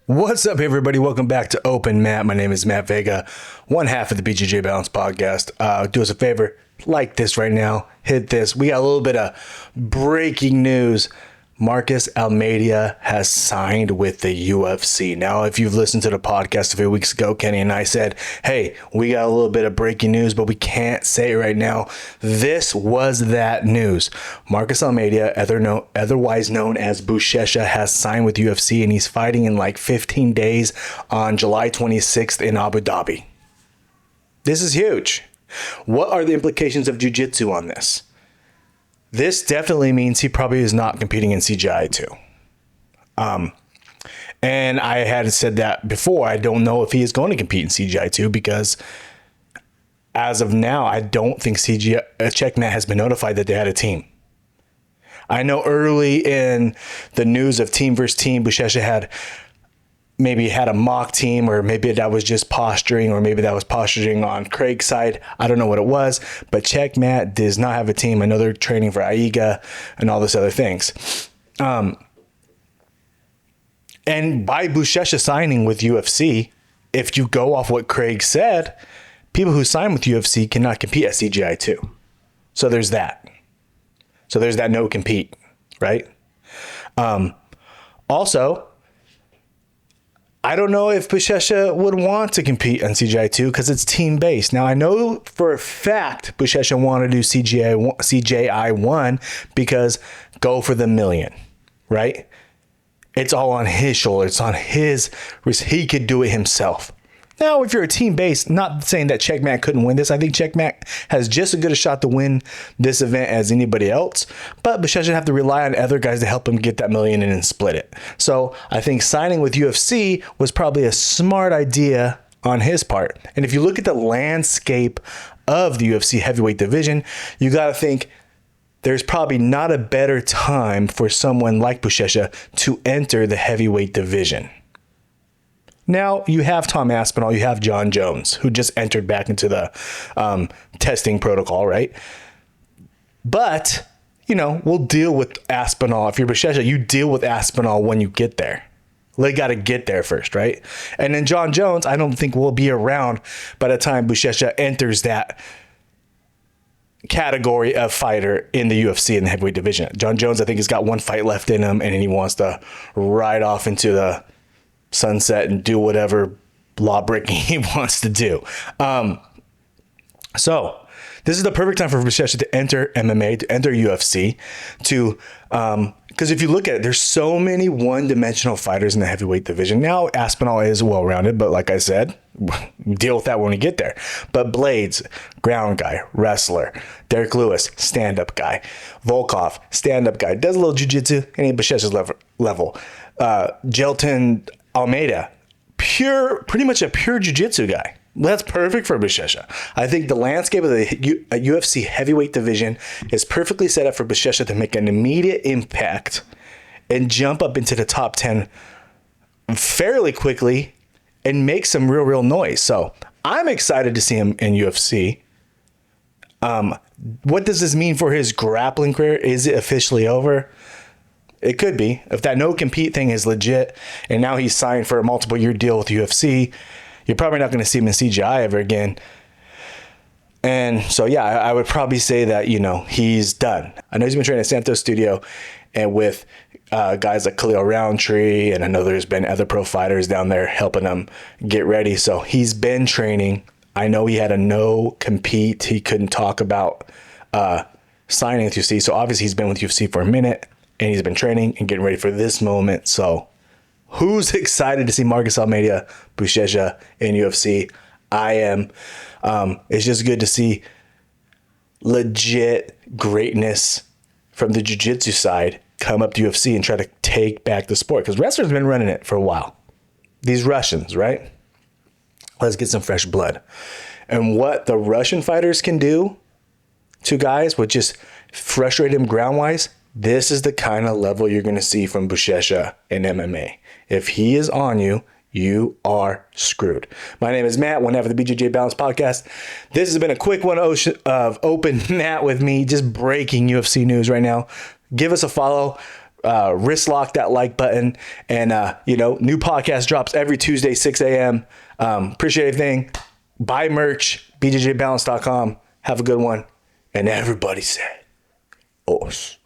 What's up, everybody? Welcome back to Open Mat. My name is Matt Veiga, one half of the BJJ Balance podcast. Do us a favor, like this right now, hit this. We got a little bit of breaking news. Marcus Almeida has signed with the UFC. Now, if you've listened to the podcast a few weeks ago, Kenny and I said, hey, we got a little bit of breaking news, but we can't say it right now. This was that news. Marcus Almeida, otherwise known as Buchecha, has signed with UFC, and he's fighting in like 15 days on July 26th in Abu Dhabi. This is huge. What are the implications of jiu-jitsu on this? This definitely means he probably is not competing in CGI too. And I had said that before. I don't know if he is going to compete in CGI 2 because as of now, I don't think Checkmat has been notified that they had a team. I know early in the news of team versus team, Buchecha had a mock team, or maybe that was just posturing, or maybe that was posturing on Craig's side. I don't know what it was, but Checkmat does not have a team. I know they're training for Veiga and all this other things. And by Buchecha signing with UFC, if you go off what Craig said, people who sign with UFC cannot compete at CGI 2. So there's that. So there's that no compete, right? Also, I don't know if Buchecha would want to compete on CGI 2 because it's team-based. Now, I know for a fact Buchecha wanted to do CGI 1 because go for the million, right? It's all on his shoulder. It's on his risk. He could do it himself. Now, if you're a team-based, not saying that Checkmat couldn't win this. I think Checkmat has just as good a shot to win this event as anybody else. But Buchecha should have to rely on other guys to help him get that million and then split it. So I think signing with UFC was probably a smart idea on his part. And if you look at the landscape of the UFC heavyweight division, you got to think there's probably not a better time for someone like Buchecha to enter the heavyweight division. Now, you have Tom Aspinall, you have John Jones, who just entered back into the testing protocol, right? But, we'll deal with Aspinall. If you're Buchecha, you deal with Aspinall when you get there. They got to get there first, right? And then John Jones, I don't think will be around by the time Buchecha enters that category of fighter in the UFC in the heavyweight division. John Jones, I think, has got one fight left in him, and he wants to ride off into the sunset and do whatever law breaking he wants to do. So this is the perfect time for Buchecha to enter MMA, to enter UFC, because if you look at it, there's so many one-dimensional fighters in the heavyweight division. Now, Aspinall is well-rounded, but like I said, deal with that when we get there. But Blades, ground guy, wrestler. Derek Lewis, stand-up guy. Volkov, stand-up guy. Does a little jiu-jitsu, and he Buchecha's level. Jelton Almeida, pretty much a pure jiu-jitsu guy. That's perfect for Buchecha. I think the landscape of the UFC heavyweight division is perfectly set up for Buchecha to make an immediate impact and jump up into the top 10 fairly quickly and make some real noise. So I'm excited to see him in UFC. What does this mean for his grappling career? Is it officially over? It could be. If that no compete thing is legit and now he's signed for a multiple year deal with UFC, you're probably not going to see him in CGI ever again. And so, yeah, I would probably say that, he's done. I know he's been training at Santos Studio and with guys like Khalil Roundtree, and I know there's been other pro fighters down there helping him get ready. So he's been training. I know he had a no compete. He couldn't talk about signing with UFC. So obviously he's been with UFC for a minute. And he's been training and getting ready for this moment. So who's excited to see Marcus Almeida, Buchecha in UFC? I am. It's just good to see legit greatness from the jiu-jitsu side come up to UFC and try to take back the sport. Because wrestlers have been running it for a while. These Russians, right? Let's get some fresh blood. And what the Russian fighters can do to guys would just frustrate them ground-wise. This is the kind of level you're going to see from Buchecha in MMA. If he is on you, you are screwed. My name is Matt, one half of the BJJ Balance podcast. This has been a quick one of Open Mat with me, just breaking UFC news right now. Give us a follow. wrist lock that like button. And, new podcast drops every Tuesday, 6 a.m. Appreciate everything. Buy merch, bjjbalance.com. Have a good one. And everybody say, os.